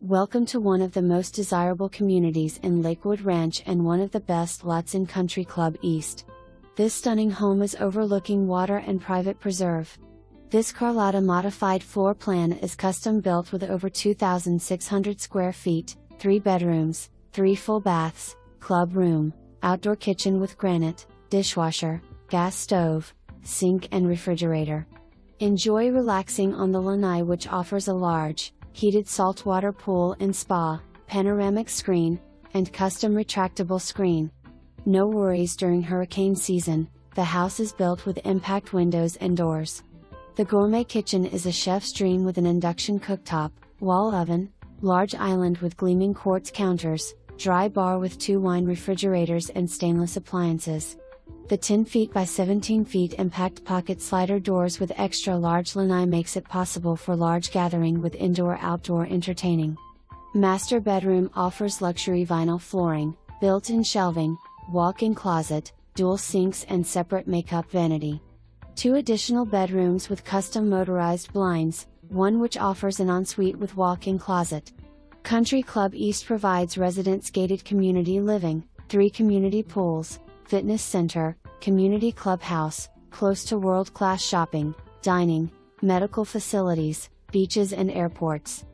Welcome to one of the most desirable communities in Lakewood Ranch and one of the best lots in Country Club East. This stunning home is overlooking water and private preserve. This Carlotta modified floor plan is custom built with over 2,600 square feet, 3 bedrooms, 3 full baths, club room, outdoor kitchen with granite, dishwasher, gas stove, sink and refrigerator. Enjoy relaxing on the lanai, which offers a large, heated saltwater pool and spa, panoramic screen, and custom retractable screen. No worries during hurricane season, the house is built with impact windows and doors. The gourmet kitchen is a chef's dream with an induction cooktop, wall oven, large island with gleaming quartz counters, dry bar with 2 wine refrigerators and stainless appliances. The 10 feet by 17 feet impact pocket slider doors with extra large lanai makes it possible for large gathering with indoor-outdoor entertaining. Master bedroom offers luxury vinyl flooring, built-in shelving, walk-in closet, dual sinks and separate makeup vanity. 2 additional bedrooms with custom motorized blinds, one which offers an ensuite with walk-in closet. Country Club East provides residents gated community living, 3 community pools, fitness center, community clubhouse, close to world-class shopping, dining, medical facilities, beaches and airports.